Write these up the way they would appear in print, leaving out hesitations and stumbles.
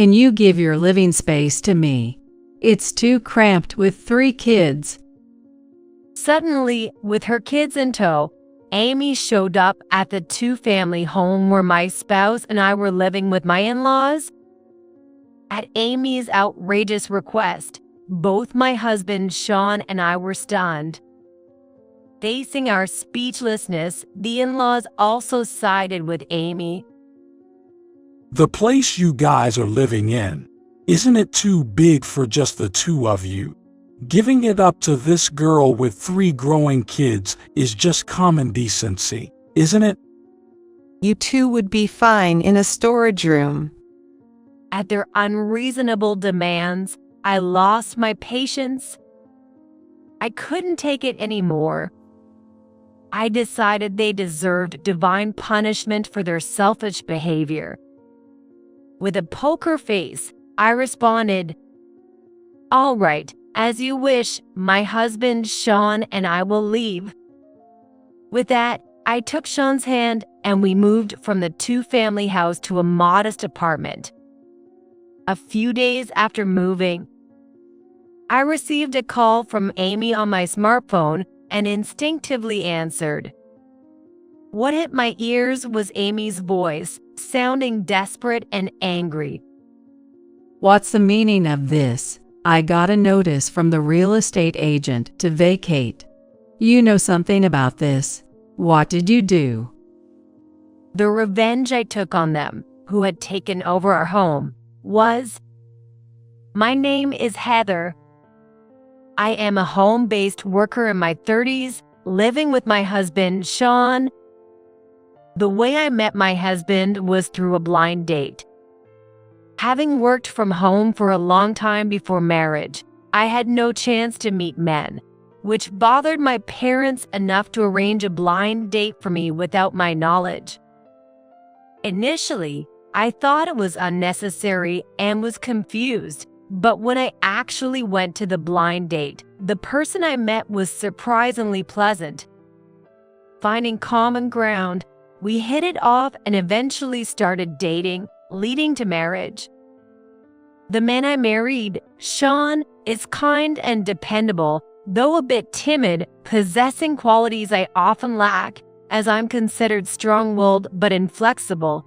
Can you give your living space to me? It's too cramped with 3 kids. Suddenly, with her kids in tow, Amy showed up at the 2-family home where my spouse and I were living with my in-laws. At Amy's outrageous request, both my husband Sean and I were stunned. Facing our speechlessness, the in-laws also sided with Amy. The place you guys are living in, isn't it too big for just the 2 of you? Giving it up to this girl with 3 growing kids is just common decency, isn't it? You 2 would be fine in a storage room. At their unreasonable demands, I lost my patience. I couldn't take it anymore. I decided they deserved divine punishment for their selfish behavior. With a poker face, I responded, "All right, as you wish, my husband Sean and I will leave." With that, I took Sean's hand and we moved from the 2-family house to a modest apartment. A few days after moving, I received a call from Amy on my smartphone and instinctively answered. What hit my ears was Amy's voice, sounding desperate and angry. What's the meaning of this? I got a notice from the real estate agent to vacate. You know something about this. What did you do? The revenge I took on them, who had taken over our home, was, my name is Heather. I am a home-based worker in my 30s, living with my husband, Sean. The way I met my husband was through a blind date. Having worked from home for a long time before marriage, I had no chance to meet men, which bothered my parents enough to arrange a blind date for me without my knowledge. Initially, I thought it was unnecessary and was confused, but when I actually went to the blind date, the person I met was surprisingly pleasant. Finding common ground, we hit it off and eventually started dating, leading to marriage. The man I married, Sean, is kind and dependable, though a bit timid, possessing qualities I often lack, as I'm considered strong-willed but inflexible.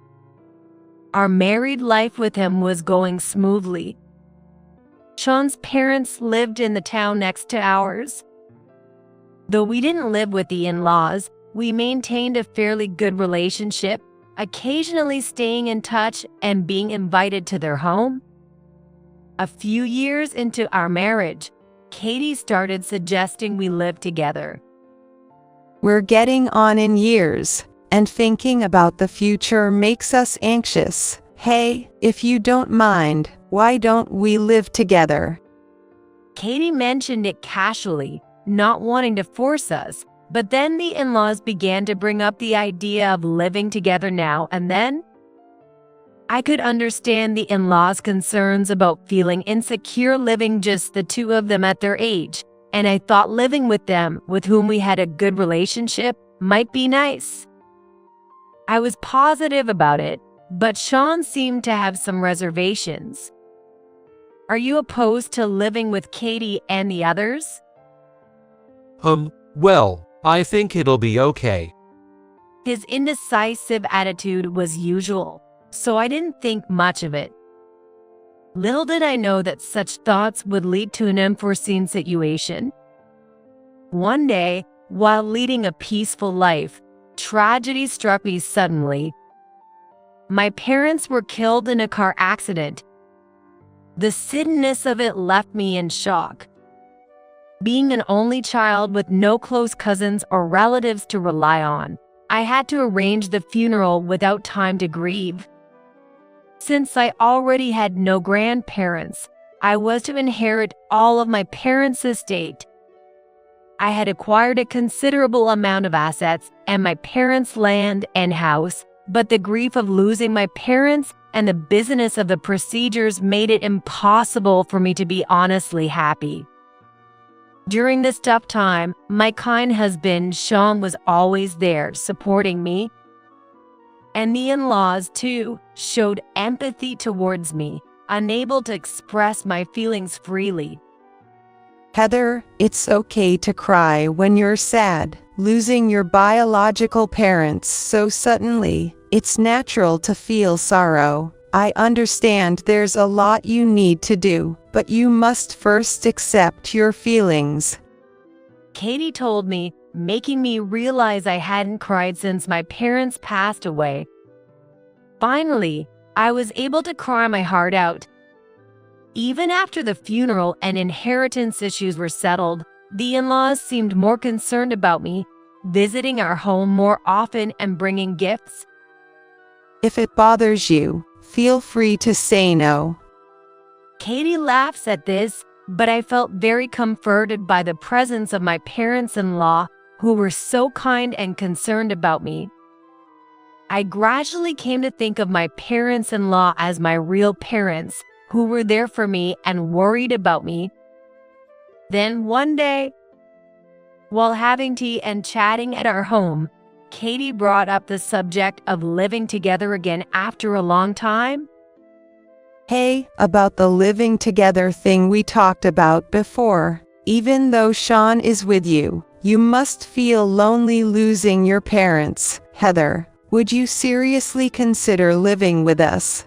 Our married life with him was going smoothly. Sean's parents lived in the town next to ours. Though we didn't live with the in-laws, we maintained a fairly good relationship, occasionally staying in touch and being invited to their home. A few years into our marriage, Katie started suggesting we live together. We're getting on in years, and thinking about the future makes us anxious. Hey, if you don't mind, why don't we live together? Katie mentioned it casually, not wanting to force us, but then the in-laws began to bring up the idea of living together now and then. I could understand the in-laws' concerns about feeling insecure living just the 2 of them at their age, and I thought living with them, with whom we had a good relationship, might be nice. I was positive about it, but Sean seemed to have some reservations. Are you opposed to living with Katie and the others? Well, I think it'll be okay. His indecisive attitude was usual, so I didn't think much of it. Little did I know that such thoughts would lead to an unforeseen situation. One day, while leading a peaceful life, tragedy struck me suddenly. My parents were killed in a car accident. The suddenness of it left me in shock. Being an only child with no close cousins or relatives to rely on, I had to arrange the funeral without time to grieve. Since I already had no grandparents, I was to inherit all of my parents' estate. I had acquired a considerable amount of assets and my parents' land and house, but the grief of losing my parents and the business of the procedures made it impossible for me to be honestly happy. During this tough time, my kind husband, Sean, was always there supporting me. And the in-laws, too, showed empathy towards me, unable to express my feelings freely. Heather, it's okay to cry when you're sad. Losing your biological parents so suddenly, it's natural to feel sorrow. I understand there's a lot you need to do, but you must first accept your feelings. Katie told me, making me realize I hadn't cried since my parents passed away. Finally, I was able to cry my heart out. Even after the funeral and inheritance issues were settled, the in-laws seemed more concerned about me, visiting our home more often and bringing gifts. If it bothers you, feel free to say no. Katie laughs at this, but I felt very comforted by the presence of my parents-in-law, who were so kind and concerned about me. I gradually came to think of my parents-in-law as my real parents, who were there for me and worried about me. Then one day, while having tea and chatting at our home, Katie brought up the subject of living together again after a long time. Hey, about the living together thing we talked about before. Even though Sean is with you, you must feel lonely losing your parents. Heather, would you seriously consider living with us?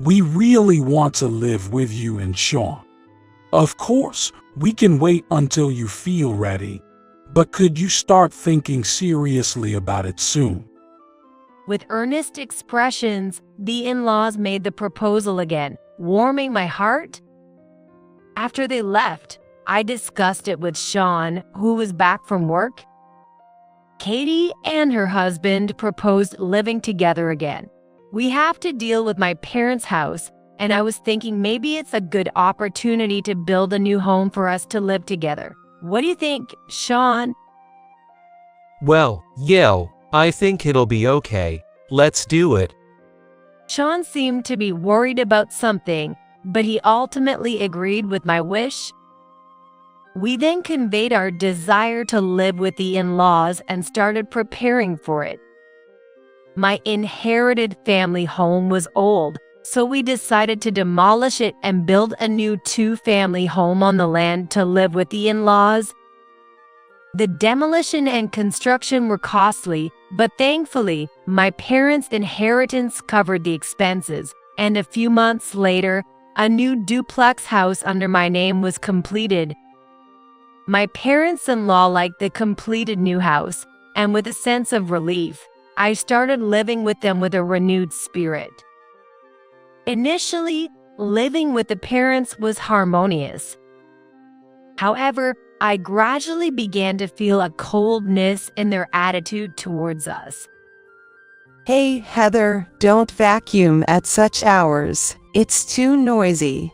We really want to live with you and Sean. Of course, we can wait until you feel ready, but could you start thinking seriously about it soon? With earnest expressions, the in-laws made the proposal again, warming my heart. After they left, I discussed it with Sean, who was back from work. Katie and her husband proposed living together again. We have to deal with my parents' house, and I was thinking maybe it's a good opportunity to build a new home for us to live together. What do you think, Sean? Well, I think it'll be okay. Let's do it. Sean seemed to be worried about something, but he ultimately agreed with my wish. We then conveyed our desire to live with the in-laws and started preparing for it. My inherited family home was old, so we decided to demolish it and build a new two-family home on the land to live with the in-laws. The demolition and construction were costly, but thankfully, my parents' inheritance covered the expenses, and a few months later, a new duplex house under my name was completed. My parents-in-law liked the completed new house, and with a sense of relief, I started living with them with a renewed spirit. Initially, living with the parents was harmonious. However, I gradually began to feel a coldness in their attitude towards us. Hey, Heather, don't vacuum at such hours. It's too noisy.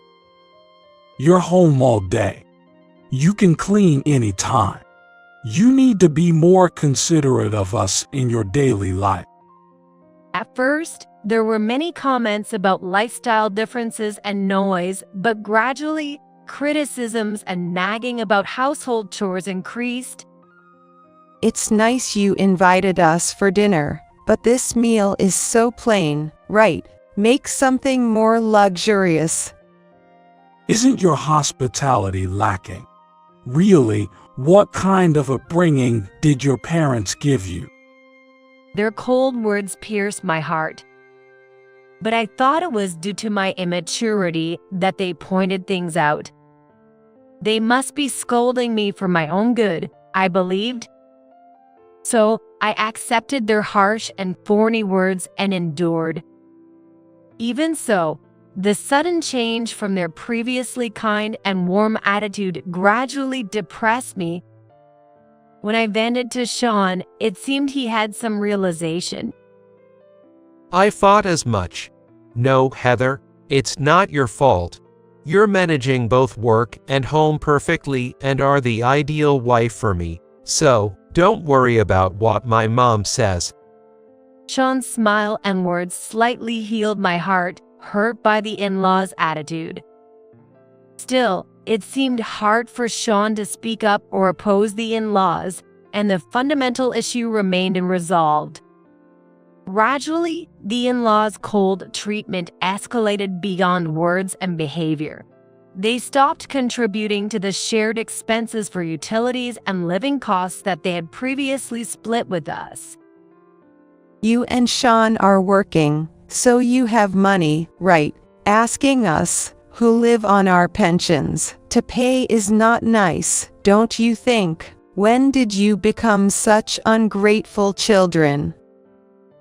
You're home all day. You can clean anytime. You need to be more considerate of us in your daily life. At first, there were many comments about lifestyle differences and noise, but gradually, criticisms and nagging about household chores increased. It's nice you invited us for dinner, but this meal is so plain, right? Make something more luxurious. Isn't your hospitality lacking? Really, what kind of upbringing did your parents give you? Their cold words pierced my heart. But I thought it was due to my immaturity that they pointed things out. They must be scolding me for my own good, I believed. So I accepted their harsh and thorny words and endured. Even so, the sudden change from their previously kind and warm attitude gradually depressed me. When I vented to Sean, it seemed he had some realization. I thought as much. No, Heather, it's not your fault. You're managing both work and home perfectly and are the ideal wife for me, so don't worry about what my mom says. Sean's smile and words slightly healed my heart, hurt by the in-laws' attitude. Still, it seemed hard for Sean to speak up or oppose the in-laws, and the fundamental issue remained unresolved. Gradually, the in-laws' cold treatment escalated beyond words and behavior. They stopped contributing to the shared expenses for utilities and living costs that they had previously split with us. You and Sean are working, so you have money, right? Asking us, who live on our pensions, to pay is not nice, don't you think? When did you become such ungrateful children?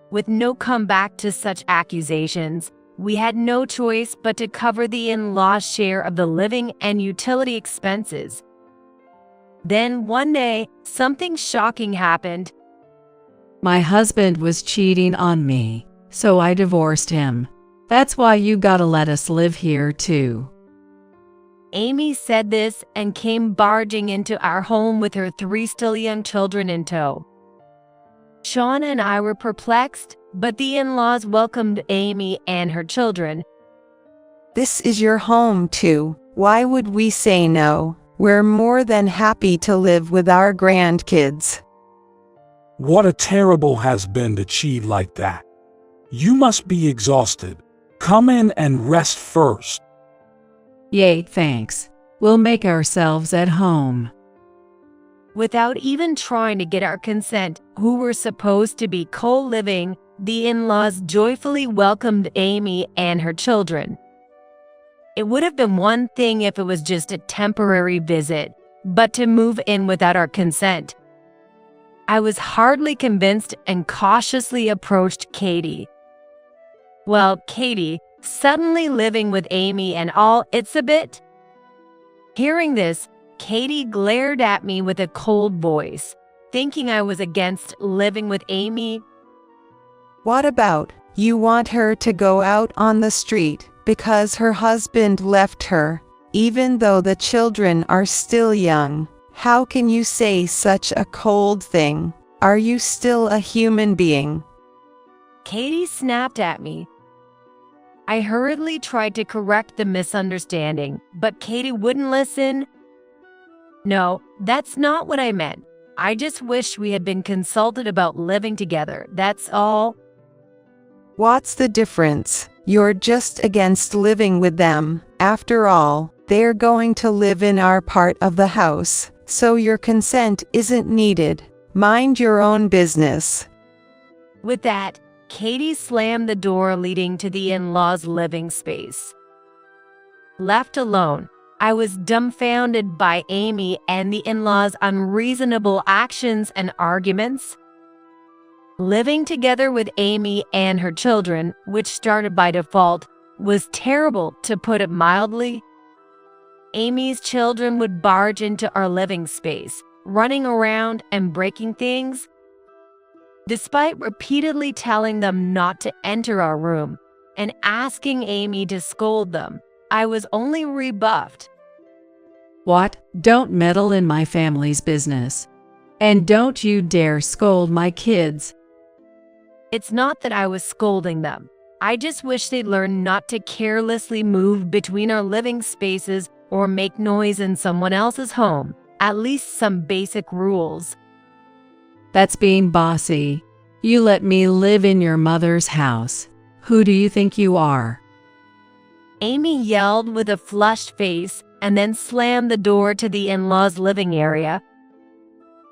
With no comeback to such accusations, we had no choice but to cover the in-laws' share of the living and utility expenses. Then one day, something shocking happened. My husband was cheating on me, so I divorced him. That's why you gotta let us live here too. Amy said this and came barging into our home with her 3 still young children in tow. Sean and I were perplexed, but the in-laws welcomed Amy and her children. This is your home too. Why would we say no? We're more than happy to live with our grandkids. What a terrible has been to cheat like that. You must be exhausted. Come in and rest first. Yay, thanks. We'll make ourselves at home. Without even trying to get our consent, who were supposed to be co-living, the in-laws joyfully welcomed Amy and her children. It would have been one thing if it was just a temporary visit, but to move in without our consent. I was hardly convinced and cautiously approached Katie. Well, Katie, suddenly living with Amy and all, it's a bit. Hearing this, Katie glared at me with a cold voice, thinking I was against living with Amy. What about, you want her to go out on the street because her husband left her, even though the children are still young? How can you say such a cold thing? Are you still a human being? Katie snapped at me. I hurriedly tried to correct the misunderstanding, but Katie wouldn't listen. No, that's not what I meant. I just wish we had been consulted about living together, that's all. What's the difference? You're just against living with them. After all, they're going to live in our part of the house, so your consent isn't needed. Mind your own business. With that, Katie slammed the door leading to the in-laws' living space. Left alone, I was dumbfounded by Amy and the in-laws' unreasonable actions and arguments. Living together with Amy and her children, which started by default, was terrible, to put it mildly. Amy's children would barge into our living space, running around and breaking things. Despite repeatedly telling them not to enter our room and asking Amy to scold them, I was only rebuffed. What? Don't meddle in my family's business. And don't you dare scold my kids. It's not that I was scolding them. I just wish they'd learn not to carelessly move between our living spaces or make noise in someone else's home. At least some basic rules. That's being bossy. You let me live in your mother's house. Who do you think you are? Amy yelled with a flushed face and then slammed the door to the in-laws' living area.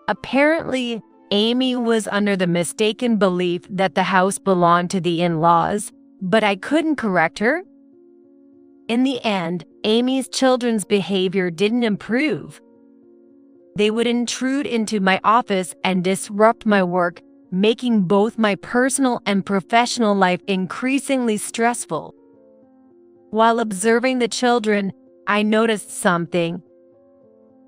Apparently, Amy was under the mistaken belief that the house belonged to the in-laws, but I couldn't correct her. In the end, Amy's children's behavior didn't improve. They would intrude into my office and disrupt my work, making both my personal and professional life increasingly stressful. While observing the children, I noticed something.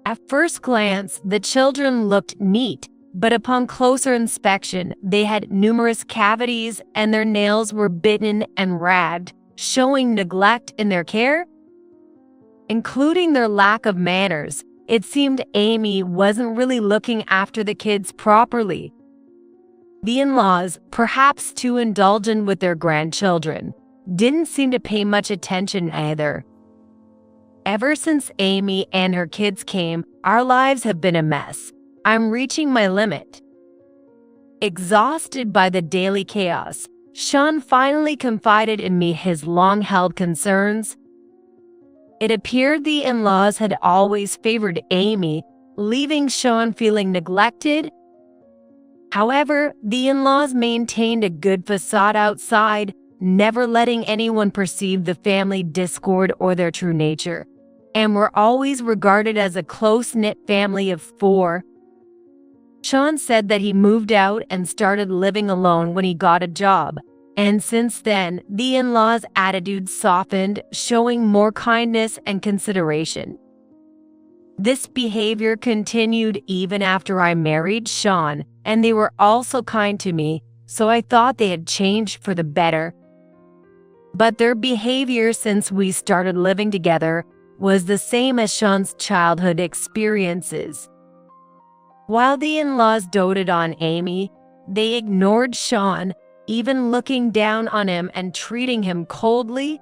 At first glance, the children looked neat, but upon closer inspection, they had numerous cavities and their nails were bitten and ragged, showing neglect in their care, including their lack of manners. It seemed Amy wasn't really looking after the kids properly. The in-laws, perhaps too indulgent with their grandchildren, didn't seem to pay much attention either. Ever since Amy and her kids came, our lives have been a mess. I'm reaching my limit. Exhausted by the daily chaos, Sean finally confided in me his long-held concerns. It appeared the in-laws had always favored Amy, leaving Sean feeling neglected. However, the in-laws maintained a good facade outside, never letting anyone perceive the family discord or their true nature, and were always regarded as a close-knit family of 4. Sean said that he moved out and started living alone when he got a job, and since then, the in-laws' attitude softened, showing more kindness and consideration. This behavior continued even after I married Sean, and they were also kind to me, so I thought they had changed for the better. But their behavior since we started living together was the same as Sean's childhood experiences. While the in-laws doted on Amy, they ignored Sean, even looking down on him and treating him coldly.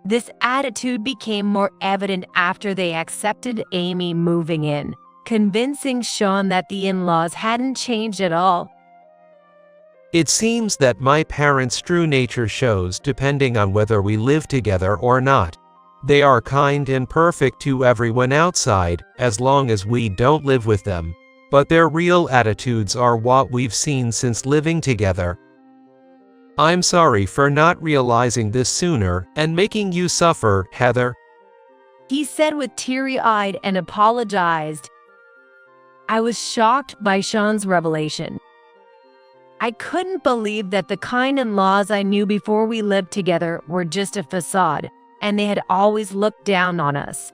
This attitude became more evident after they accepted Amy moving in, convincing Sean that the in-laws hadn't changed at all. It seems that my parents' true nature shows depending on whether we live together or not. They are kind and perfect to everyone outside, as long as we don't live with them. But their real attitudes are what we've seen since living together. I'm sorry for not realizing this sooner and making you suffer, Heather. He said with teary-eyed and apologized. I was shocked by Sean's revelation. I couldn't believe that the kind in-laws I knew before we lived together were just a facade, and they had always looked down on us.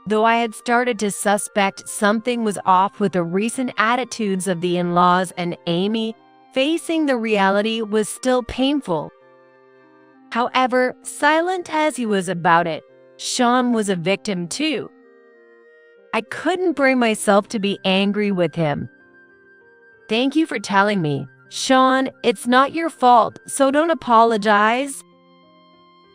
Though I had started to suspect something was off with the recent attitudes of the in-laws and Amy, facing the reality was still painful. However, silent as he was about it, Sean was a victim too. I couldn't bring myself to be angry with him. Thank you for telling me. Sean, it's not your fault, so don't apologize.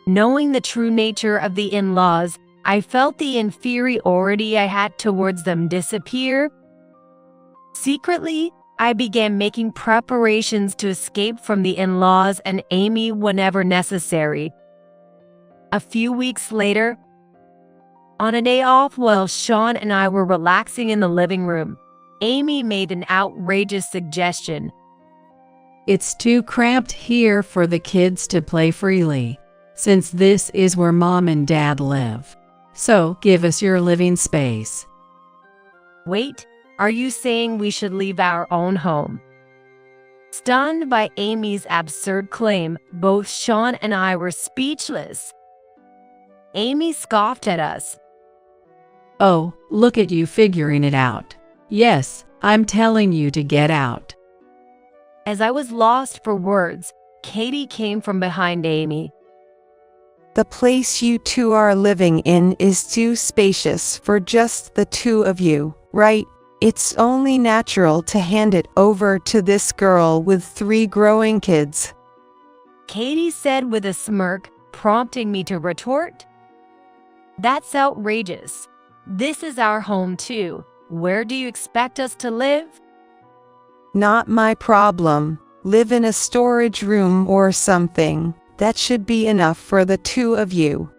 Knowing the true nature of the in-laws, I felt the inferiority I had towards them disappear. Secretly, I began making preparations to escape from the in-laws and Amy whenever necessary. A few weeks later, on a day off while Sean and I were relaxing in the living room, Amy made an outrageous suggestion. It's too cramped here for the kids to play freely, since this is where Mom and Dad live. So give us your living space. Wait, are you saying we should leave our own home? Stunned by Amy's absurd claim, both Sean and I were speechless. Amy scoffed at us. Oh, look at you figuring it out. Yes, I'm telling you to get out. As I was lost for words, Katie came from behind Amy. The place you two are living in is too spacious for just the two of you, right? It's only natural to hand it over to this girl with 3 growing kids. Katie said with a smirk, prompting me to retort. That's outrageous. This is our home too. Where do you expect us to live? Not my problem. Live in a storage room or something. That should be enough for the two of you.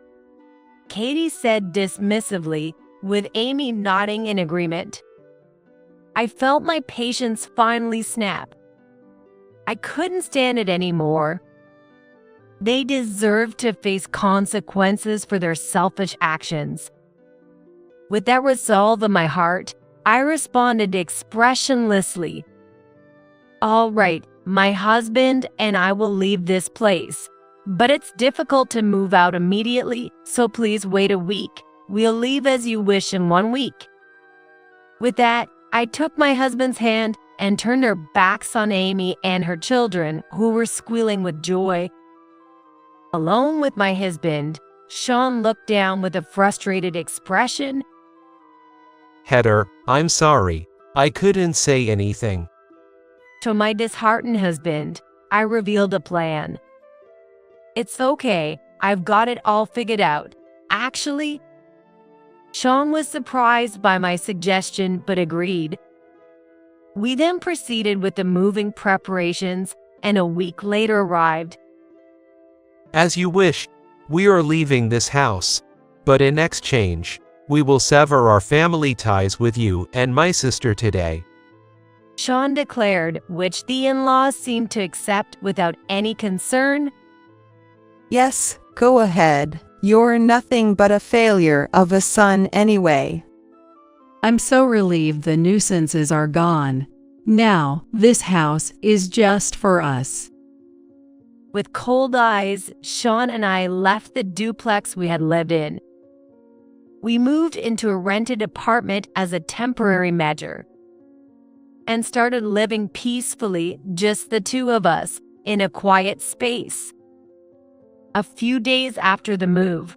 Katie said dismissively, with Amy nodding in agreement. I felt my patience finally snap. I couldn't stand it anymore. They deserved to face consequences for their selfish actions. With that resolve in my heart, I responded expressionlessly. All right, my husband and I will leave this place. But it's difficult to move out immediately, so please wait a week. We'll leave as you wish in 1 week. With that, I took my husband's hand and turned our backs on Amy and her children, who were squealing with joy. Alone with my husband, Sean looked down with a frustrated expression. Heather, I'm sorry. I couldn't say anything. To my disheartened husband, I revealed a plan. It's okay, I've got it all figured out. Actually, Sean was surprised by my suggestion but agreed. We then proceeded with the moving preparations, and a week later arrived. As you wish, we are leaving this house. But in exchange, we will sever our family ties with you and my sister today. Sean declared, which the in-laws seemed to accept without any concern. Yes, go ahead. You're nothing but a failure of a son anyway. I'm so relieved the nuisances are gone. Now, this house is just for us. With cold eyes, Sean and I left the duplex we had lived in. We moved into a rented apartment as a temporary measure and started living peacefully, just the two of us, in a quiet space. A few days after the move,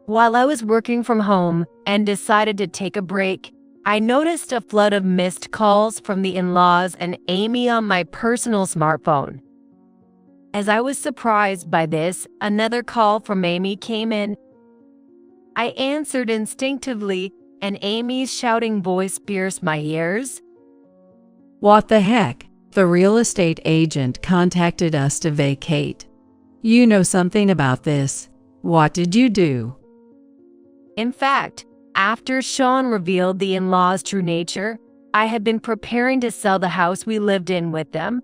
while I was working from home and decided to take a break, I noticed a flood of missed calls from the in-laws and Amy on my personal smartphone. As I was surprised by this, another call from Amy came in. I answered instinctively, and Amy's shouting voice pierced my ears. What the heck? The real estate agent contacted us to vacate. You know something about this. What did you do? In fact, after Sean revealed the in-laws' true nature, I had been preparing to sell the house we lived in with them.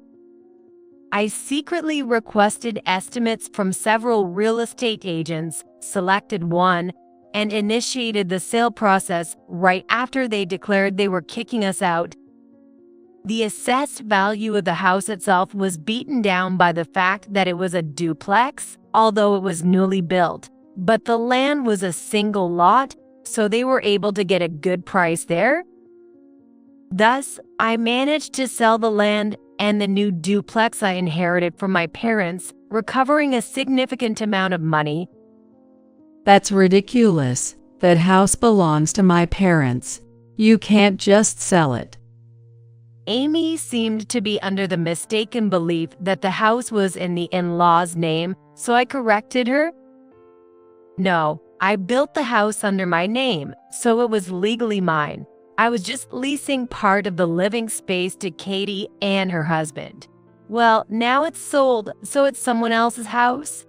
I secretly requested estimates from several real estate agents, selected one, and initiated the sale process right after they declared they were kicking us out. The assessed value of the house itself was beaten down by the fact that it was a duplex, although it was newly built, but the land was a single lot, so they were able to get a good price there. Thus, I managed to sell the land and the new duplex I inherited from my parents, recovering a significant amount of money. That's ridiculous. That house belongs to my parents. You can't just sell it. Amy seemed to be under the mistaken belief that the house was in the in-laws' name, so I corrected her. No, I built the house under my name, so it was legally mine. I was just leasing part of the living space to Katie and her husband. Well, now it's sold, so it's someone else's house.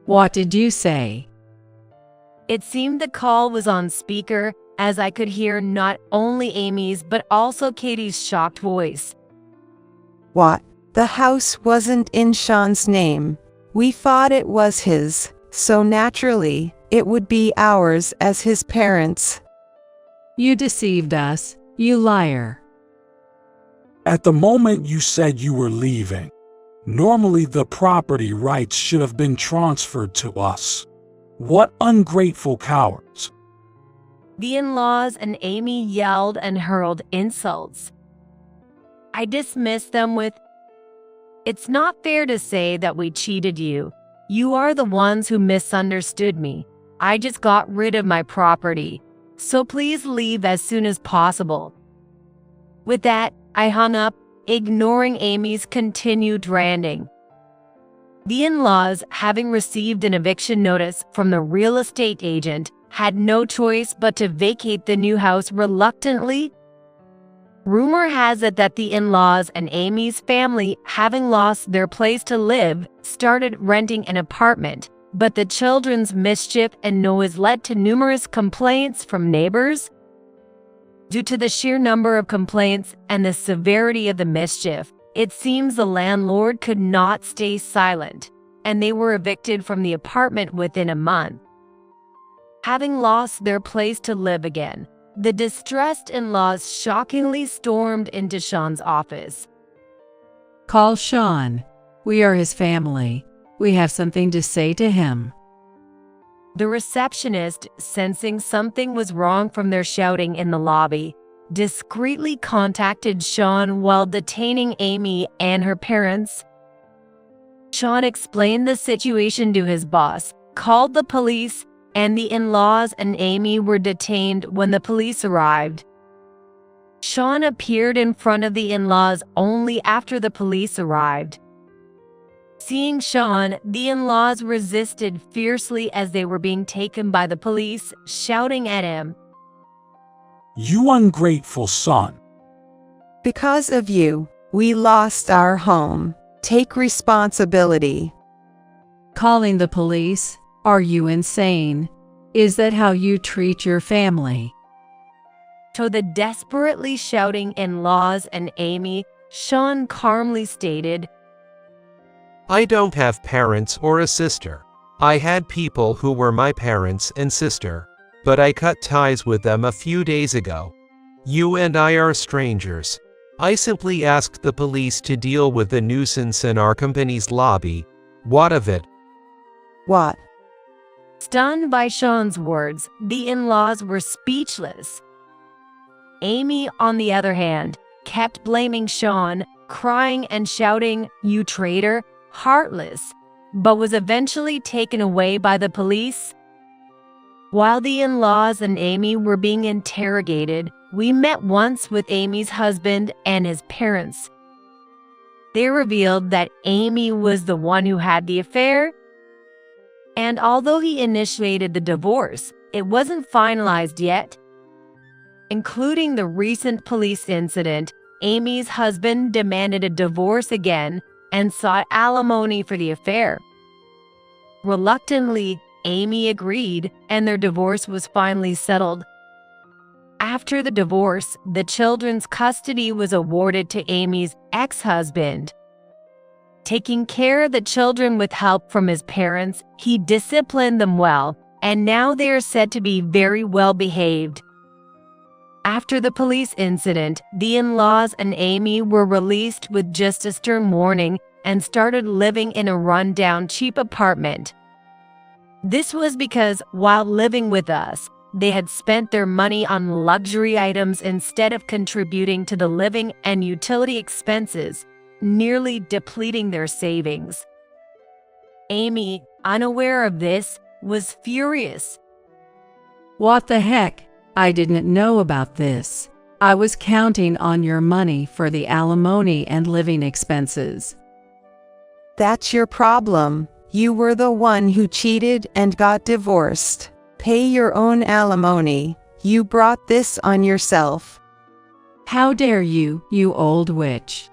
What did you say? It seemed the call was on speaker, as I could hear not only Amy's but also Katie's shocked voice. What? The house wasn't in Sean's name. We thought it was his, so naturally, it would be ours as his parents. You deceived us, you liar. At the moment you said you were leaving, normally the property rights should have been transferred to us. What ungrateful cowards. The in-laws and Amy yelled and hurled insults. I dismissed them with, "It's not fair to say that we cheated you. You are the ones who misunderstood me. I just got rid of my property, so please leave as soon as possible." With that, I hung up, ignoring Amy's continued ranting. The in-laws, having received an eviction notice from the real estate agent, had no choice but to vacate the new house reluctantly. Rumor has it that the in-laws and Amy's family, having lost their place to live, started renting an apartment, but the children's mischief and noise led to numerous complaints from neighbors. Due to the sheer number of complaints and the severity of the mischief, it seems the landlord could not stay silent, and they were evicted from the apartment within a month. Having lost their place to live again, the distressed in-laws shockingly stormed into Sean's office. Call Sean. We are his family. We have something to say to him. The receptionist, sensing something was wrong from their shouting in the lobby, discreetly contacted Sean while detaining Amy and her parents. Sean explained the situation to his boss, called the police, and the in-laws and Amy were detained when the police arrived. Sean appeared in front of the in-laws only after the police arrived. Seeing Sean, the in-laws resisted fiercely as they were being taken by the police, shouting at him, You ungrateful son. Because of you, we lost our home. Take responsibility. Calling the police? Are you insane? Is that how you treat your family? To the desperately shouting in-laws and Amy, Sean calmly stated, I don't have parents or a sister. I had people who were my parents and sister, but I cut ties with them a few days ago. You and I are strangers. I simply asked the police to deal with the nuisance in our company's lobby. What of it? What? Stunned by Sean's words, the in-laws were speechless. Amy, on the other hand, kept blaming Sean, crying and shouting, "You traitor, heartless," but was eventually taken away by the police. While the in-laws and Amy were being interrogated, we met once with Amy's husband and his parents. They revealed that Amy was the one who had the affair, and although he initiated the divorce, it wasn't finalized yet. Including the recent police incident, Amy's husband demanded a divorce again and sought alimony for the affair. Reluctantly, Amy agreed, and their divorce was finally settled. After the divorce, the children's custody was awarded to Amy's ex-husband. Taking care of the children with help from his parents, he disciplined them well, and now they are said to be very well behaved. After the police incident, the in-laws and Amy were released with just a stern warning and started living in a run-down cheap apartment. This was because while living with us, they had spent their money on luxury items instead of contributing to the living and utility expenses, nearly depleting their savings. Amy, unaware of this, was furious. What the heck? I didn't know about this. I was counting on your money for the alimony and living expenses. That's your problem. You were the one who cheated and got divorced. Pay your own alimony. You brought this on yourself. How dare you, you old witch?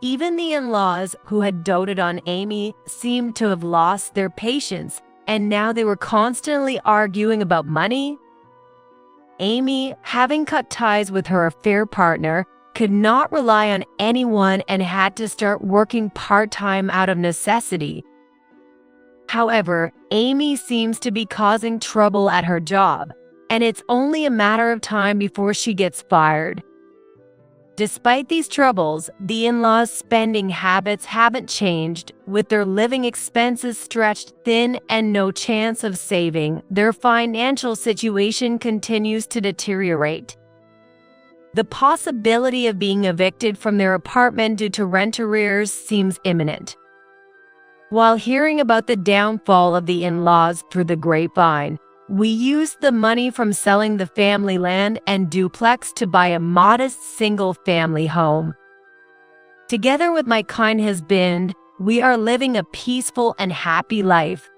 Even the in-laws, who had doted on Amy, seemed to have lost their patience, and now they were constantly arguing about money. Amy, having cut ties with her affair partner, could not rely on anyone and had to start working part-time out of necessity. However, Amy seems to be causing trouble at her job, and it's only a matter of time before she gets fired. Despite these troubles, the in-laws' spending habits haven't changed. With their living expenses stretched thin and no chance of saving, their financial situation continues to deteriorate. The possibility of being evicted from their apartment due to rent arrears seems imminent. While hearing about the downfall of the in-laws through the grapevine, we used the money from selling the family land and duplex to buy a modest single-family home. Together with my kind husband, we are living a peaceful and happy life.